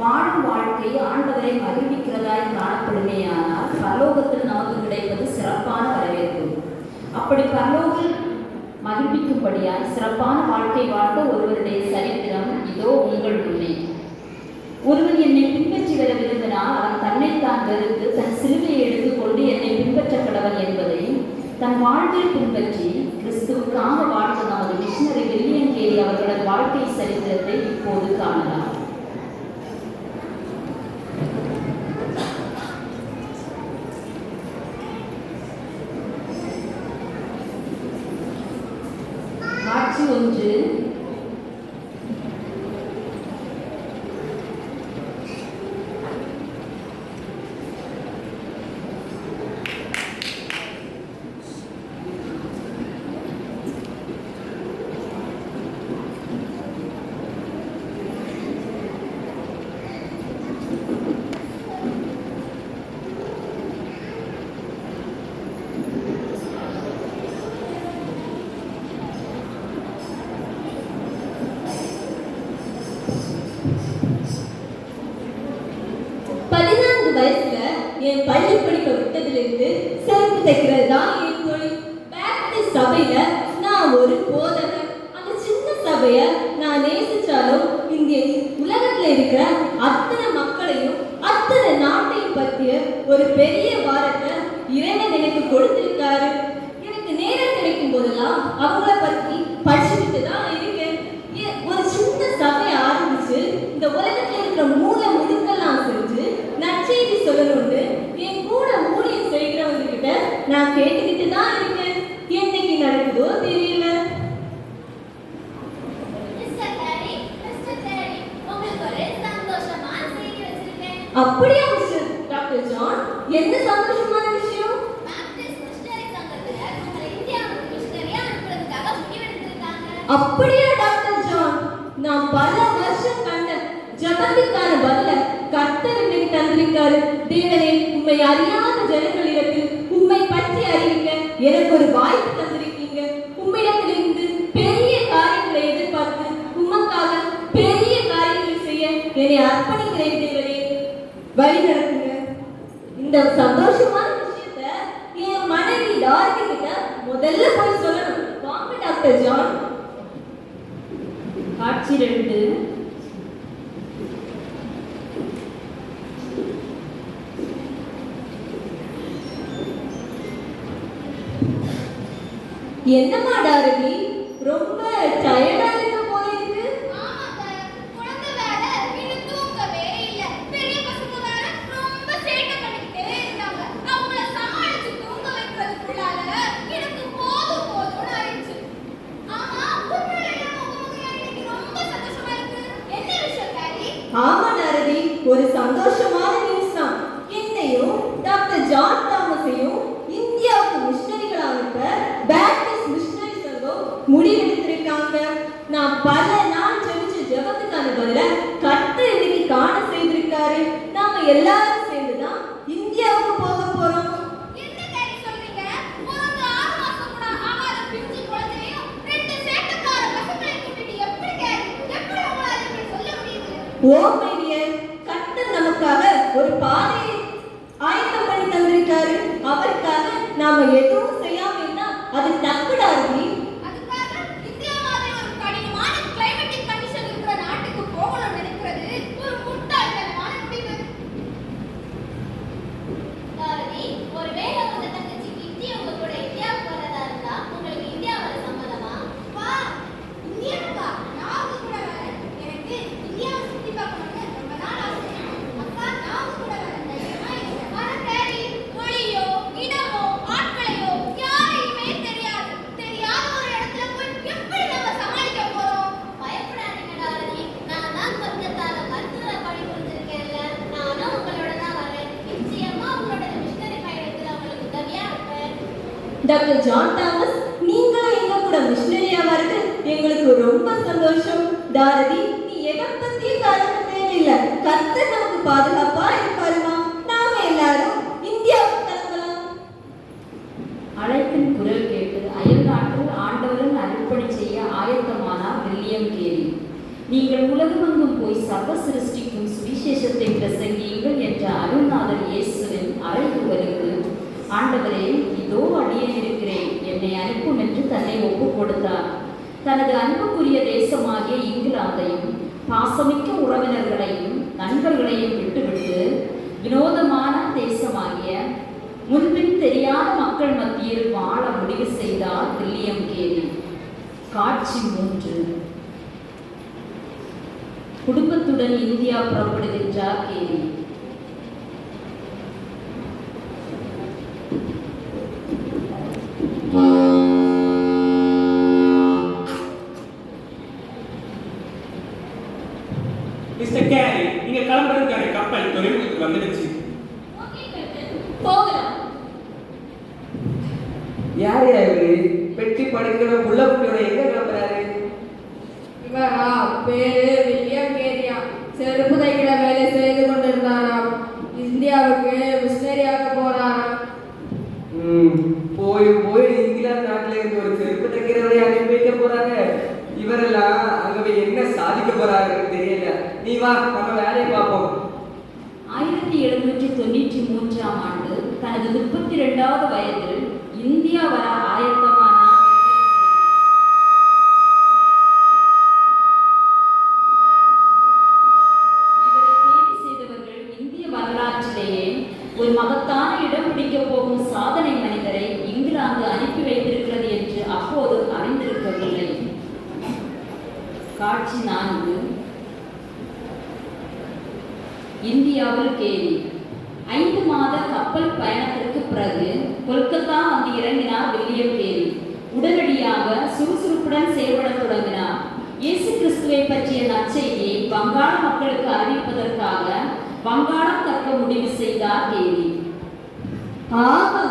வாழும் வாழ்க்கை ஆண்டவரை மகிழ்விக்கிறதாய் காணப்படுமேயானால் பரலோகத்தில் நமக்கு கிடைப்பது சிறப்பான வரவேற்பு. அப்படி பரலோகில் மகிழ்விக்கும்படியாய் சிறப்பான வாழ்க்கை வாழ்ந்த ஒருவருடைய சரித்திரம் இதோ உங்கள் முன்னே. ஒருவன் என்னை பின்பற்றி வர விரும்பினால் அவன் தன்னைத்தான் வெறுத்து தன் சிலுவையை எடுத்துக்கொண்டு என்னை பின்பற்ற கடவன் என்பதை தன் வாழ்வில் பின்பற்றி கிறிஸ்துவுக்காக வாழ்ந்த நமது மிஷனரி வில்லியம் கேரி அவர்களது வாழ்க்கை சரித்திரத்தை இப்போது காணலாம். காட்சி 1. என் பள்ளி படிக்க விட்டதிலிருந்து செருப்பு தைக்கிறது தான் என் தொழில். பேப்டிஸ்ட் சபையில நான் ஒரு போதகர். அந்த சின்ன சபைய நான் நேசிச்சாலும் இங்கே உலகத்துல இருக்கிற அத்தனை மக்களையும் அத்தனை நாட்டையும் பற்றிய ஒரு பெரிய வாரத்தை இறைவன் எனக்கு கொடுத்திருக்காரு. எனக்கு நேரம் கிடைக்கும் போதெல்லாம் அவங்கள பத்தி படிச்சுக்கிட்டு தான் இருக்கேன். ஒரு சின்ன சபையை ஆரம்பிச்சு இந்த உலகத்துல இருக்கிற மூளை முடுக்கெல்லாம் செஞ்சு நற்செய்தி சொல்லணும்னு என் கூட ஊழியம் செய்கிறவங்க கிட்ட நான் கேட்டுக்கிட்டு தான் இருக்கேன். என்னைக்கு நடக்குதோ தெரியல. அப்படியா மிஸ்டர் டாக்டர் ஜான்? என்ன சந்தோஷமான விஷயம்? அப்படியா டாக்டர் ஜான்? நான் பல வருஷம் கண்ட ஜபத்துக்கான பதில கர்த்தர் இன்னைக்கு தந்திருக்காரு. தேவனே, உம்மை அறியாத ஜனங்களிடத்தில் உம்மை பற்றி அறிவிக்க எனக்கு ஒரு வாய்ப்பு தந்திருக்கீங்க. உம்மிடத்திலிருந்து பெரிய காரியங்களை எதிர்பார்த்து உமக்காக பெரிய காரியங்கள் செய்ய என்னை அர்ப்பணிக்கிறேன். தேவனே, வழி நடத்துங்க. இந்த சந்தோஷமான விஷயத்த என் மனைவி டார்கி கிட்ட முதல்ல போய் சொல்லணும். வாங்க டாக்டர் ஜான். காட்சி 2. என்னம்மா டார்கி, ரொம்ப டயர்டா இருக்க போல இருக்கு. ஆமாங்க, குழந்தை வேற இன்னும் தூங்கவே இல்ல. பெரிய பசங்க வேற ரொம்ப சேட்டை பண்ணிக்கிட்டே இருந்தாங்க. அவங்கள சமாளிச்சு தூங்க வைக்கிறதுக்குள்ளால எனக்கு போதும் போதும்னு ஆயிடுச்சு. ஆமா, உண்மையிலேயே உங்க இன்னைக்கு ரொம்ப சந்தோஷமா இருக்கு. என்ன விஷயம் கேரி? ஆமா டார்கி, ஒரு சந்தோஷமான நியூஸ் தான். என்னையும் டாக்டர் ஜான் தாமஸையும் இந்தியாவுக்கு மிஷனரிகளா அனுப்ப பேப்டிஸ்ட் மிஷனரி சங்கம் முடிவெடுத்திருக்காங்க. நான் பல நாள் ஜெபிச்ச ஜெபத்துக்கான பதில கர்த்தர் இன்னைக்கு காண செய்திருக்காரு. நாம எல்லாரும் சேர்ந்துதான் இந்தியாவுக்கு போக போறோம். என்ன கேரி சொல்றீங்க? ஒரு 6 மாசம் கூட ஆகாத பிஞ்சு குழந்தையும் 2 சேட்டக்கார பசங்களை கூட்டிட்டு எப்படி கேரி? எப்படி உங்களால இப்படி சொல்ல முடியுது? ஓ மை டியர், கர்த்தர் நமக்காக ஒரு பாதையை ஆயத்தம் பண்ணி தந்திருக்காரு. அவருக்காக நாம எதுவும் செய்யாம இருந்தா அது தப்பு டார்கி. அதுக்காக இந்தியா மாதிரி ஒரு கடினமான கிளைமேட்டிக் கண்டிஷன் இருக்கிற நாட்டுக்கு போகணும்னு நினைக்கிறது ஒரு முட்டாள்தனமான முடிவு. தாரதி, ஒருவேளை உங்க தங்கச்சிக்கு இந்தியா உங்க கூட இந்தியாவுக்கு வரதா இருந்தா உங்களுக்கு இந்தியா வர சம்மதமா? வா, இந்தியாவுக்கா? நான் உங்க கூட வரேன். எனக்கு இந்தியாவை சுத்தி பார்க்கணும்னு ரொம்ப நாள் ஆசை. அக்கா, நான் உங்க கூட வரேன். தைரியமா இருங்க. வர கேரி, மொழியோ இடமோ ஆட்களையோ யாரையுமே தெரியாது. தெரியாத ஒரு இடத்துல போய் எப்படி நம்ம சமாளிக்க போறோம்? பயப்படாதீங்க டாரதி, நான் தான் கொல்கத்தால மருத்துவ பணிபுரிஞ்சிருக்கேன்ல. நானும் உங்களோட தான் வரேன். நிச்சயமா உங்களோட மிஷனரி பயணத்துல உங்களுக்கு உதவியா இருப்பேன். டாக்டர் ஜான் தாமஸ், நீங்களும் எங்க கூட மிஷனரியா வரது எங்களுக்கு ரொம்ப சந்தோஷம். டாரதி, நீ எதை பத்தியும் கலங்க தேவையில்லை. கர்த்தர் நமக்கு பாதுகாப்பா இருப்பாருமா. நாம எல்லாரும் இந்தியாவுக்கு கிளம்பலாம். அழைப்பின் குரல் கேட்டு அயல்நாட்டில் ஆண்டவரின் அர்ப்பணி செய்ய ஆயத்தமானார் வில்லியம் கேரி. நீங்கள் உலகமெங்கும் போய் சர்வ சிருஷ்டிக்கும் சுவிசேஷ ஆண்டவரே, இதோ அடியேன் இருக்கிறேன், என்னை அனுப்பும் என்று தன்னை ஒப்புக் கொடுத்தார். தனது அன்புக்குரிய தேசமாகிய இங்கிலாந்தையும் பாசமிக்க உறவினர்களையும் நண்பர்களையும் விட்டுவிட்டு வினோதமான தேசமாகிய முன்பின் தெரியாத மக்கள் மத்தியில் வாழ முடிவு செய்தார் வில்லியம் கேரி. காட்சி 3. குடும்பத்துடன் இந்தியா புறப்படுகின்றார் கேரி. மிஸ்டர் கேரி, நீங்க கிளம்புறதுக்கான கப்பல் துறைமுகத்துக்கு வந்துடுச்சு. போகலாம். யார் இவரு? பெட்டி படுக்கிற உள்ள குட்டியோட எங்க கிளம்புறாரு? இவரா? பேரு வில்லியம் கேரியா. செருப்பு தைக்கிற வேலை செய்து கொண்டிருந்தாராம். இந்தியாவுக்கு மிஷனரியாக போறாராம். போய் போய் இங்கிலாந்து நாட்டுல இருந்து ஒரு செருப்பு தைக்கிறவரை அனுப்பி வைக்க போறாங்க. இவரெல்லாம் அங்க போய் என்ன சாதிக்க போறாருன்னு தெரியல. நீ வா, நம்ம வேலையை பார்ப்போம். 1793ஆம் ஆண்டு தனது 32வது வயதில் இந்தியா வர ஆயத்தமானார். இவரை தேர்வு செய்தவர்கள் இந்திய வரலாற்றிலேயே ஒரு மகத்தான இடம் பிடிக்க போகும் சாதனை மனிதரை இங்கிலாந்து அனுப்பி வைத்திருக்கிறது என்று அப்போது அறிந்திருக்கவில்லை. காட்சி 4. இந்தியாவில் கேரி. 5 மாத கப்பல் பயணத்திற்கு பிறகு கொல்கத்தா வந்து இறங்கினார் வில்லியம் கேரி. உடனடியாக சுறுசுறுப்புடன் செயல்படத் தொடங்கினார். இயேசு கிறிஸ்துவை பற்றிய நற்செய்தியை வங்காள மக்களுக்கு அறிவிப்பதற்காக வங்காளம் கற்க முடிவு செய்தார் கேரி. ஆஹா,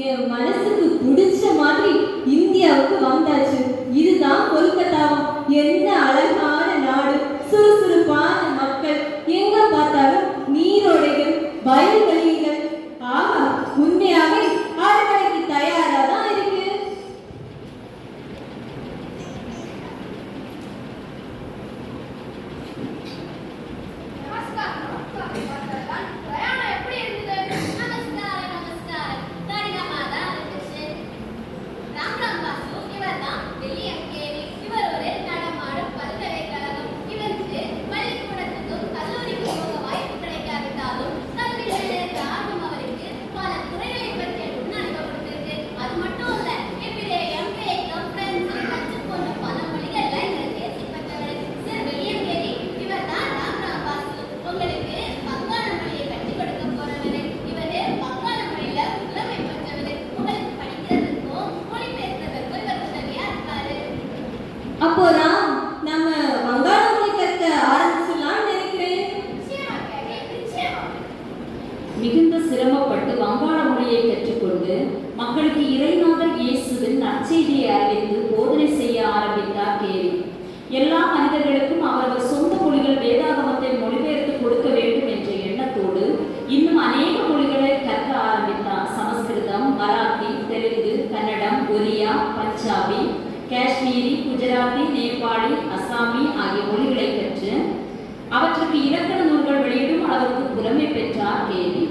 என் மனசுக்கு பிடிச்ச மாதிரி இந்தியாவுக்கு வந்தாச்சு. இதுதான் கொல்கத்தாவும். என்ன அழகான நாடு, சுறுசுறுப்பான மக்கள், எங்க பார்த்தாலும் நீரோடைகள், வயல்வெளிகள். ஆஹா, உண்மையாவே அரண்மனைக்கு தயாரா தான் இருக்கு. பிரயாணம் எப்படி இருந்தது? நமஸ்காரம். கடினமாதா இருந்துச்சு. ராம் பாசு, இவர்தான் வில்லியம் கேரி. இவர் ஒரு நடமாடும் பல்கலைக்கழகம். இவருக்கு பள்ளிக்கூடத்துக்கும் கல்லூரிக்கும் போக வாய்ப்பு கிடைக்காவிட்டாலும் கல்வியில் இருந்த ஆர்வம் அவருக்கு பல துறைகளை பற்றிய நுண்ணறிவு கொடுத்திருக்கு. அது மட்டும் இல்ல, எபிரேயம், கிரேக்கம், பிரெஞ்சு, டச்சு போன்ற பல மொழிகள்ல இவர் தேர்ச்சி பெற்றவர். சார் வில்லியம் கேரி, இவர்தான் ராம் பாசு. உங்களுக்கு வங்காள மொழியை கற்றுக் கொடுக்க போறவர். இவரு வங்காள மொழியில புலமை பெற்றவர். உங்களுக்கு படிக்கிறதுக்கும் மொழிபெயர்க்கிறதுக்கும் இவர் உதவியா இருப்பாரு. அப்போ ராம், நம்ம வங்காள மொழி கற்க ஆரம்பிச்சிடலாம்னு நினைக்கிறேன். நிச்சயமா கேரி, நிச்சயமா. மிகுந்த சிரமப்பட்டு வங்காள மொழியை கற்றுக்கொண்டு மக்களுக்கு இறைநாதர் இயேசுவின் நற்செய்தியை அறிவித்து போதனை செய்ய ஆரம்பித்தார் கேரி. எல்லா மனிதர்களுக்கும் அவரவர் சொந்த மொழிகள் வேதாகமத்தை மொழிபெயர்த்து கொடுக்க வேண்டும் என்ற எண்ணத்தோடு இன்னும் அநேக மொழிகளை கற்க ஆரம்பித்தார். சமஸ்கிருதம், மராத்தி, தெலுங்கு, கன்னடம், ஒரியா, பஞ்சாபி, காஷ்மீரி, குஜராத்தி, நேபாளி, அசாமி ஆகிய மொழிகளை கற்று அவற்றுக்கு இலக்கண நூல்கள் வெளியிடும் அளவுக்கு புலமை பெற்றார் கேரி.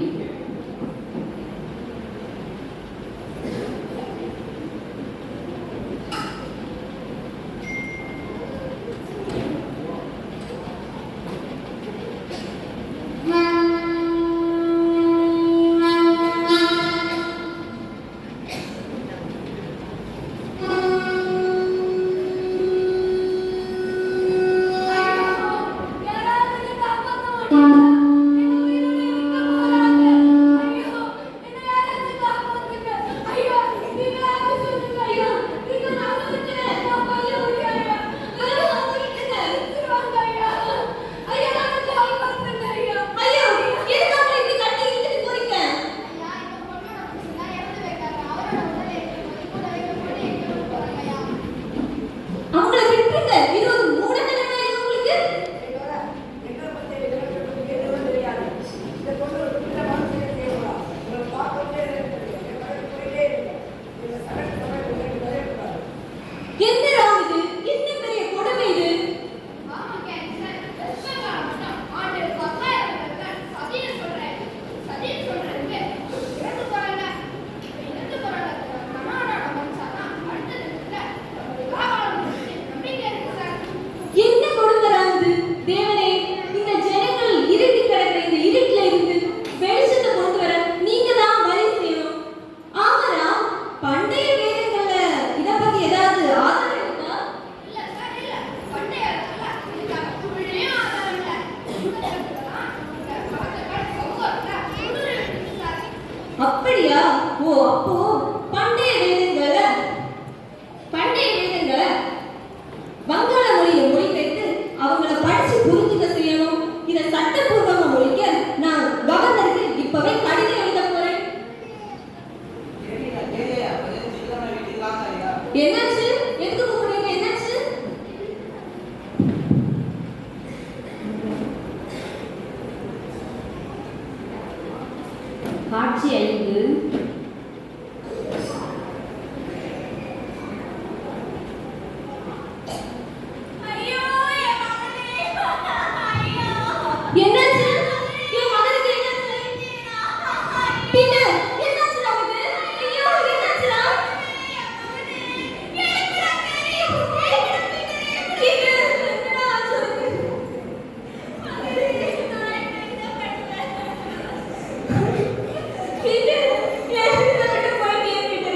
யாராவது காப்பாத்த மாட்டாங்க. என்ன உயிரோட இருக்க போறாங்க. ஓ அப்போ பண்டைய வேதங்களை வங்காள மொழியை மொழிபெயர்த்து அவங்கள படிச்சு புரிஞ்சுக்க செய்யணும். இதை சட்டப்பூர்வமா மொழிக்க நான் கவர்னருக்கு இப்பவே கடிதம் எழுத போறேன். என்னாச்சு? எதுக்கு கூப்பிடுறீங்க? என்னாச்சு? காட்சி 5. என்னாச்சு? என் மகனுக்கு என்னாச்சு? பீட்டர், என்னாச்சு நமக்கு? ஐயோ, என்னாச்சுடா? பீட்டர், என்னடா ஆச்சு உனக்கு? பீட்டர், ஏன் இந்த பக்கம் போயிட்டே பீட்டர்?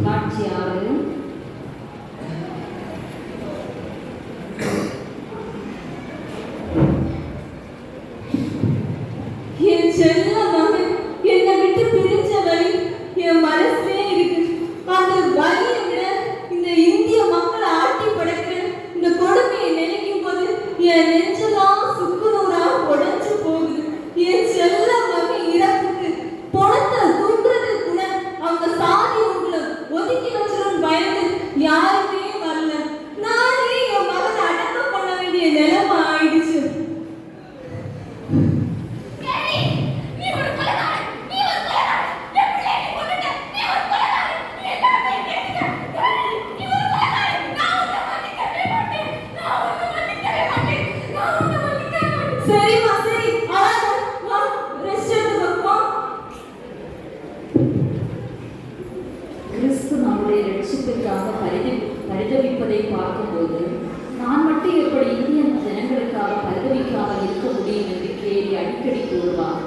காட்சி 6. என் செல்ல மகன் என்னை விட்டு பிரிஞ்ச வழி என் மனசுலே இருக்கு. அந்த வலியை விட இந்த இந்திய மக்களை ஆட்டி படைக்கிற இந்த கொடுமையை நினைக்கும் போது என் நெஞ்செல்லாம் சுக்குநூறா உடைஞ்சு போகுது. என் செல்ல மகன் இறப்புக்கு பணத்தை தூக்குறது கூட அவங்க சாதி உங்களை ஒதுக்கி வச்சிரும் பயந்து யாருமே வரல. நானே என் மகனை அடக்கம் பண்ண வேண்டிய நிலைமை ஆயிடுச்சு. சரிம்மா, சரி, அழாத. வா, ரெஸ்ட் எடுத்துக்கோ. கிறிஸ்து நம்முடைய ரட்சிப்பிற்காக பரிதவிப்பதை பார்க்கும்போது நான் மட்டும் எப்படி இந்திய ஜனங்களுக்காக பரிதவிக்காமல் இருக்க முடியும் என்று கேலி அடிக்கடி கூறுவார்.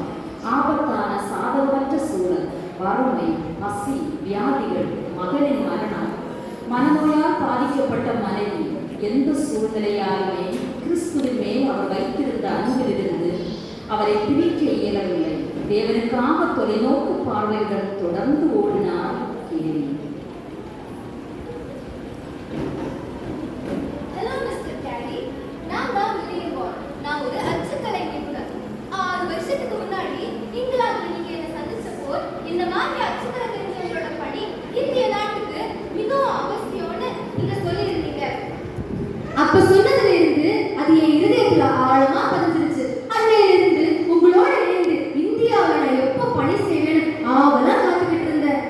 ஆபத்தான சாதகமற்ற சூழல், வறுமை, பசி, வியாதிகள், மகளின் மரணம், மனநோயால் பாதிக்கப்பட்ட மனைவி, எந்த சூழ்நிலையாலுமே கிறிஸ்துவின் மேல் அவர் வைத்திருந்த அன்பிலிருந்து அவரை பிரிக்க இயலவில்லை. தேவனுக்காக தொலைநோக்கு பார்வையுடன் தொடர்ந்து ஓடினார் கேலி. ஹலோ மிஸ்டர் கேரி, நான் தான் வில்லியம் வார்ட். நான் ஒரு அச்சுக்கலை நிபுணர். 6 வருஷத்துக்கு முன்னாடி இங்கிலாந்துல நீங்க என்ன சந்திச்சப்போ இந்த மாதிரி அச்சுக்கலை தெரிஞ்சவங்களோட பணி இந்திய நாட்டுக்கு மிகவும் அவசியம்னு நீங்க சொல்லியிருந்தீங்க. அப்ப சொன்னதுல இருந்து அது என் இருதயத்துல ஆழமா பதிஞ்சிருச்சு. அன்னையில இருந்து உங்களோட இணைந்து இந்தியாவில நான் எப்ப பணி செய்வேன்னு ஆவலா காத்துக்கிட்டு இருந்தேன்.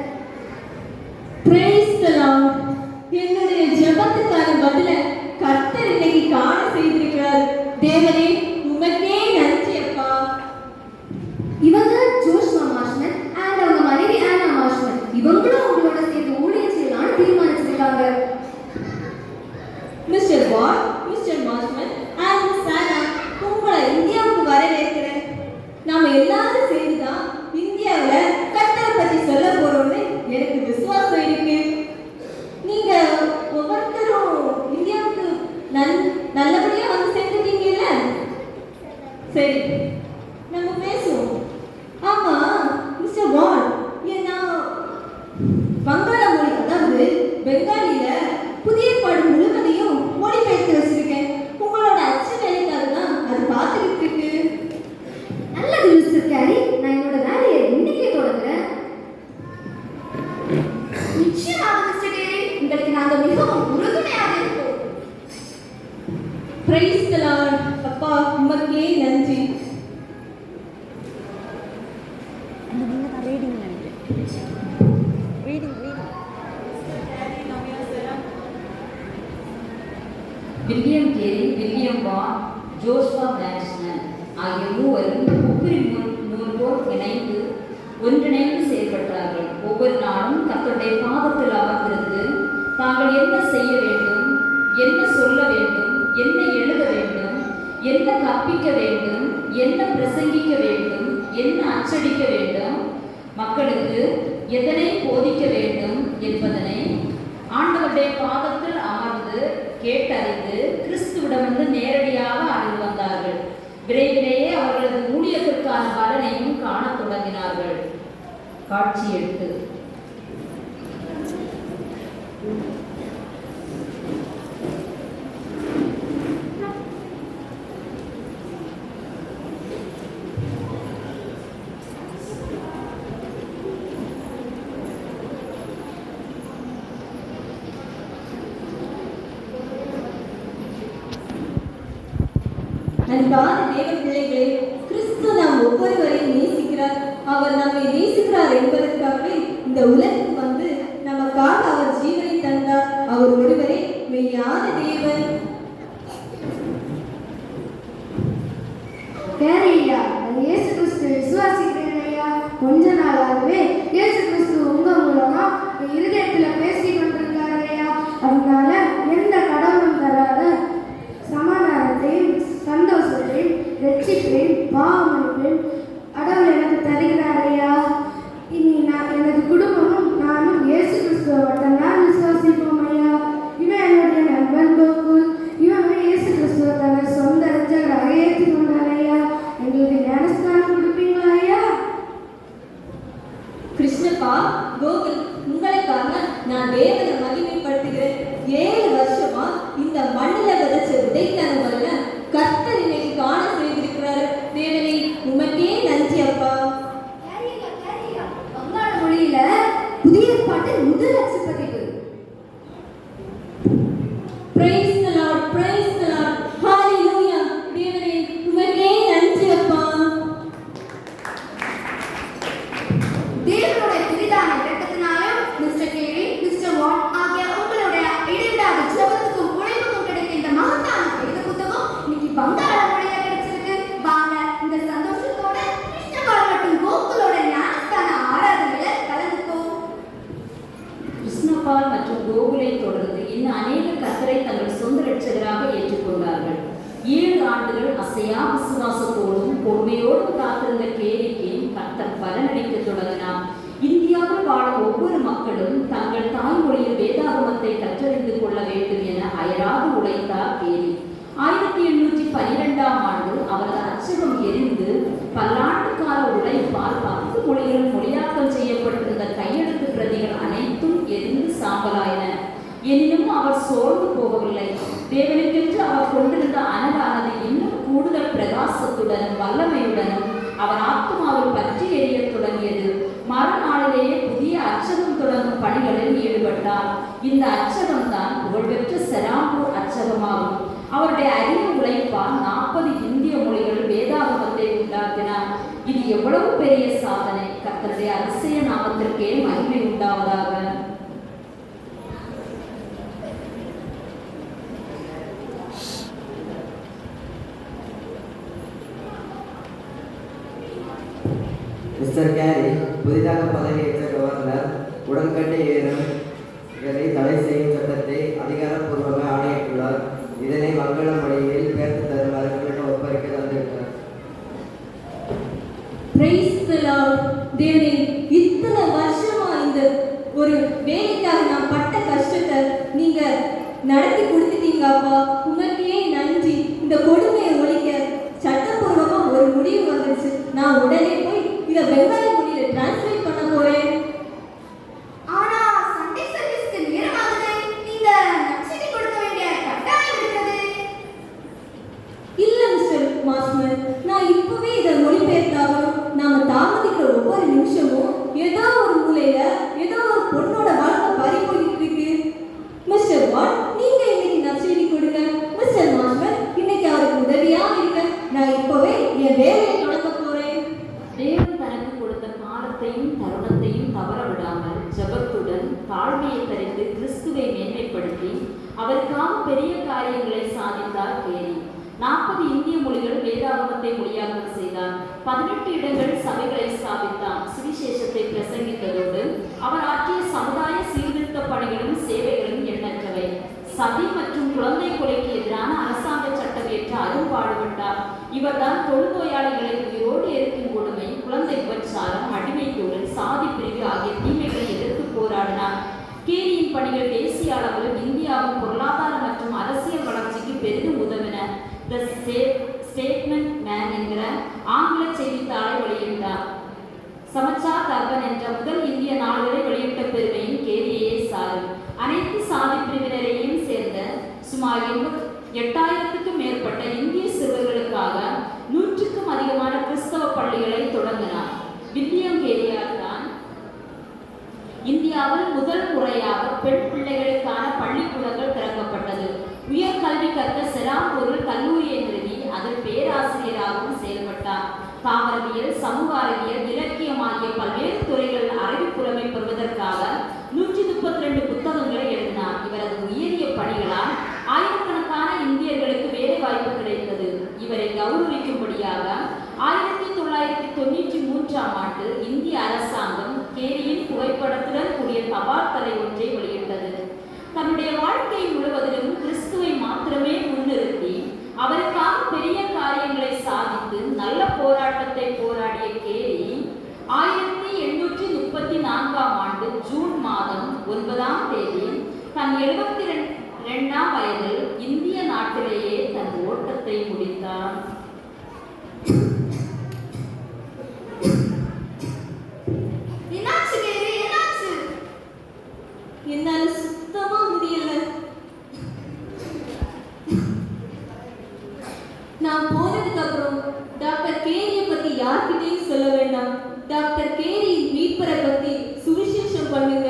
வில்லியம் கேரி, வில்லியம் வான், ஜோஷ்வா பிரான்ச்மேன் ஆகிய மூவரும் உப்பிரி நூல் போல் ஒன்றிணைந்து செயல்பட்டார்கள். ஒவ்வொரு நாளும் கர்த்தருடைய பாதத்தில் அமர்ந்திருந்து தாங்கள் என்ன செய்ய வேண்டும், என்ன சொல்ல வேண்டும், என்ன எழுத வேண்டும், என்ன கற்பிக்க வேண்டும், என்ன பிரசங்கிக்க வேண்டும், என்ன அச்சடிக்க வேண்டும், மக்களுக்கு எதனை போதிக்க வேண்டும் என்பதனை ஆண்டவருடைய பாதத்தில் அமர்ந்து கேட்டறிந்து கிறிஸ்துவிடமிருந்து நேரடியாக அறிந்து வந்தார்கள். விரைவிலேயே அவர்களது ஊழியத்திற்கான பலனையும் காணத் தொடங்கினார்கள். காட்சி 8. அன்பான தேவ பிள்ளைகளே, கிறிஸ்து நாம் ஒவ்வொருவரையும் நேசிக்கிறார். அவர் நம்மை நேசிக்கிறார் என்பதற்காகவே இந்த உலகத்துக்கு வந்து நமக்காக அவர் ஜீவனை தந்தார். அவர் ஒருவரே மெய்யான தேவன். ஐயா, இயேசு கிறிஸ்து விசுவாசிக்கிறேன் ஐயா. கொஞ்ச நாளாகவே இயேசு கிறிஸ்து உங்க மூலமா இருதயத்துல பேசி கொண்டிருக்காரு ஐயா. அதனால எந்த கடவுளும் தராத சமாதானத்தையும் சந்தோஷத்தையும் ரட்சிப்பையும் பாவமளிப்பையும் கடவுள் எனக்கு தருகிறார் ஐயா. இனி எனது குடும்பமும் நானும் இயேசு கிறிஸ்துவை மட்டும்தான் விசுவாசிப்போம் ஐயா. இவன் என்னுடைய நண்பன் கோகுல். இவன் இயேசு கிறிஸ்துவை தன்னை சொந்த ரட்சகராக ஏற்றுக்கொண்டார் ஐயா. எங்களுக்கு ஞானஸ்தானம் கொடுப்பீங்களா ஐயா? கிருஷ்ணப்பா, கோகுல், உங்களுக்காக நான் தேவனை மகிமைப்படுத்துகிறேன். 7 வருஷமா இந்த மண்ணில் விதைச்ச விதைத்தனவல்ல கர்த்தர் இன்னைக்கு காண செய்திருக்கிறாரு. தேவனை உமக்கே நன்றி அப்பா. வங்காள மொழியில புதிய பாட்டின் முதல் அச்சுப்பதிவு. Praise the Lord, praise the Lord, hallelujah. தேவனே உமக்கே நன்றி அப்பா. தேவனுடைய புதிதான இரக்கத்தினாலும் மிஸ்டர் கேரி, மிஸ்டர் வாட் ஆகிய உங்களுடைய இடைவிடாத ஜெபத்துக்கும் உழைப்புக்கும் கிடைத்த இந்த மகத்தான கடித புத்தகம் இன்னைக்கு வங்காள மொழியில கிடைச்சிருக்கு. வாங்க இந்த சந்தோஷத்தோட கிருஷ்ணபால் மற்றும் கோகுலோட ஞானஸ்தான ஆராதனையில கலந்துக்கோம். கிருஷ்ணபால் மற்றும் கோகுலை தொடர்ந்து இன்னும் அநேக கர்த்தரை தங்கள் சொந்த ரட்சகராக ஏற்றுக்கொண்டார்கள். 7 ஆண்டுகள் அசையா விசுவாசத்தோடும் பொறுமையோடும் காத்திருந்த கேரிக்கு கர்த்தர் பலனளிக்க தொடங்கினார். இந்தியாவில் வாழும் ஒவ்வொரு மக்களும் தங்கள் தாய்மொழியில் வேதாகமத்தை கற்றறிந்து கொள்ள வேண்டும் என அயராது உழைத்தார் கேரி. 1812ஆம் ஆண்டு அவரது அச்சகம் எரிந்து பல்லாண்டு கால உழைப்பால் 10 மொழிகள் மொழியாக்கம் செய்யப்பட்டிருந்த கையெழுத்து பிரதிகள் அனைத்தும் எரிந்து சாம்பலாயின. எனினும் அவர் சோர்ந்து போகவில்லை. தேவனுக்கென்று அவர் கொண்டிருந்த அனலானது இன்னும் கூடுதல் பிரகாசத்துடனும் வல்லமையுடனும் அவர் ஆத்மாவில் பற்றி எரிய தொடங்கியது. மறுநாளிலேயே புதிய அச்சகம் தொடங்கும் பணிகளில் ஈடுபட்டார். இந்த அச்சகம் தான் புகழ்பெற்ற செராம்பூர் அச்சகமாகும். அவருடைய அறிவு உழைப்பால் 40 இந்திய மொழிகள் வேதாகமத்தை உண்டாக்கினார். இது எவ்வளவு பெரிய சாதனை! கர்த்தருடைய அதிசய நாமத்திற்கே மகிமை உண்டாவதாக. மிஸ்டர் கேரி புதிதாக பதவியேற்ற கவர்னர் உடன்கட்டை ஏறுவதை தடை செய்யும் சட்டத்தை அதிகாரப்பூர்வமாக ஆணையிட்டுள்ளார். இதனை மங்கள மொழியில் பேர்த்து தருமாறு உங்களிடம் ஒப்படைக்க தந்திருக்கிறார். Praise the Lord. தேவனே, இத்தனை வருஷமா இந்த ஒரு வேலைக்காக நான் பட்ட கஷ்டத்தை நீங்க நடத்தி கொடுத்துட்டீங்க அப்பா. உமக்கே நன்றி. இந்த கொடுமையை ஒழிக்க சட்டப்பூர்வமா ஒரு முடிவு வந்துருச்சு. நான் உடனே போய் இதை பெங்காலி மொழியில டிரான்ஸ்லேட் பண்ண போறேன். ஆனா சண்டே சர்வீஸ்க்கு நேரமாகுது. நீங்க நற்செய்தி கொடுக்க வேண்டிய கட்டாயம் இருக்கிறது. இல்ல மிஸ்டர் மாஸ்டர், நான் இப்பவே இதை மொழிபெயர்த்தாகணும். நாம தாமதிக்கிற ஒவ்வொரு நிமிஷமும் ஏதோ ஒரு மூலையில ஏதோ ஒரு பொண்ணோட வாழ்க்கை பறி போயிட்டு இருக்கு. மிஸ்டர் வாட், நீங்க இன்னைக்கு நற்செய்தி கொடுங்க. மிஸ்டர் மாஸ்டர், இன்னைக்கு அவருக்கு உதவியா இருக்க. நான் இப்பவே என் வேலையை தொடங்க போறேன். தேவன் தனக்கு கொடுத்த காலத்தையும் தருணத்தையும் தவற விடாமல் ஜெபத்துடன் தாழ்மையை தரித்து கிறிஸ்துவை மேன்மைப்படுத்தி அவருக்காக பெரிய காரியங்களை சாதித்தார் கேரி. 40 இந்திய மொழிகள் வேதாகமத்தை மொழியாக்கம் செய்தார். 18 இடங்களில் சபைகளை ஸ்தாபித்தார். சுவிசேஷத்தை பிரசங்கித்ததோடு அவர் ஆற்றிய சமுதாய சீர்திருத்த பணிகளும் சேவைகளும் எண்ணற்றவை. சதி மற்றும் குழந்தை கொலைக்கு எதிரான அரசாங்க சட்டம் ஏற்ற அரும்பாடுபட்டார். இவர்தான் தொழுநோயாளிகளை உயிரோடு எரிக்கும் கொடுமை, குழந்தை விபச்சாரம், அடிமை தொழில், சாதி பிரிவு ஆகிய தீமைகளை எதிர்த்து போராடினார். கேரியின் பணிகள் தேசிய அளவில் இந்தியாவின் பொருளாதார மற்றும் அரசியல் வளர்ச்சிக்கு பெரிதும் உதவின. த ஸ்டேட்மெண்ட் மேன் என்கிற ஆங்கில செய்தித்தாளை வெளியிட்டார். சமாச்சார் தர்பன் என்ற முதல் இந்திய நாளிதழை வெளியிட்ட பெருமையும் கேரியையே சாரும். அனைத்து சாதி பிரிவினரையும் சேர்ந்த சுமார் 8000க்கும் மேற்பட்ட இந்திய சிறுவர்களுக்காக 100க்கும் அதிகமான கிறிஸ்தவ பள்ளிகளை தொடங்கினார். வில்லியம் கேரியால் தான் இந்தியாவில் முதல் முறையாக பெண் பிள்ளைகளுக்கான பள்ளிக்கூடங்கள் திறக்கப்பட்டது. உயர்கல்வி கற்க செராம்பூரில் கல்லூரியை நிறுவி அதில் பேராசிரியராகவும் செயல்பட்டார். தாவரவியல், சமூக அறிவியல், இலக்கியம் ஆகிய பல்வேறு துறைகளில் அறிவுப்புலமை பெறுவதற்காக 132 புத்தகங்களை எழுதினார். இவரது உயரிய பணிகளால் ஆயிரக்கணக்கான இந்தியர்களுக்கு வேலை வாய்ப்பு கிடைத்தது. இவரை கௌரவிக்கும்படியாக 1993ஆம் ஆண்டு இந்திய அரசாங்கம் கேரியின் புகைப்படத்துடன் கூடிய தபால் தலை ஒன்றை வெளியிட்டது. தன்னுடைய வாழ்க்கை முழுவதிலும் கிறிஸ்துவை மாத்திரமே முன்னிறுத்தி அவருக்காக பெரிய காரியங்களை சாதித்து நல்ல போராட்டத்தை போராடிய கேரி 1834ஆம் ஆண்டு ஜூன் மாதம் 9ஆம் தேதி தன் 72ஆம் வயதில் இந்திய நாட்டிலேயே தன் ஓட்டத்தை முடித்தார். என்னால சுத்தமா முடியல. நான் போனதுக்கு அப்புறம் டாக்டர் கேரியை பத்தி யார்கிட்டையும் சொல்ல வேண்டாம். டாக்டர் கேரி மீட்பரை பத்தி சுவிசேஷம் பண்ணுங்க.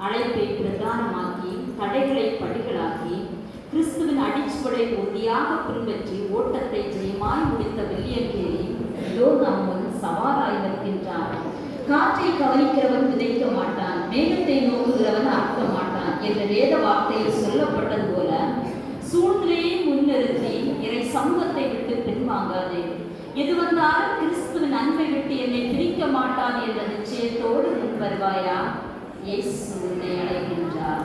அழைப்பை பிரதானமாக்கி தடைகளை படிகளாக்கி கிறிஸ்துவின் அடிச்சுவடை உறுதியாக பின்பற்றி ஓட்டத்தை ஜெயமாய் முடித்த வில்லியம் கேரி இதோ நம்முன் சவாலாய் நிற்கின்றார். காற்றை கவனிக்கிறவன் விதைக்க மாட்டான், மேகத்தை நோக்குகிறவன் அறுக்க மாட்டான் என்ற வேத வார்த்தையில் சொல்லப்பட்டது போல சூழ்நிலையை முன்னிறுத்தி இறை சமூகத்தை விட்டு பின்வாங்காதே. எது வந்தாலும் கிறிஸ்துவின் அன்பை விட்டு என்னை பிரிக்க மாட்டான் என்ற நிச்சயத்தோடு முன் வருவாயா? இயேசு உன்னை அழைக்கின்றார்.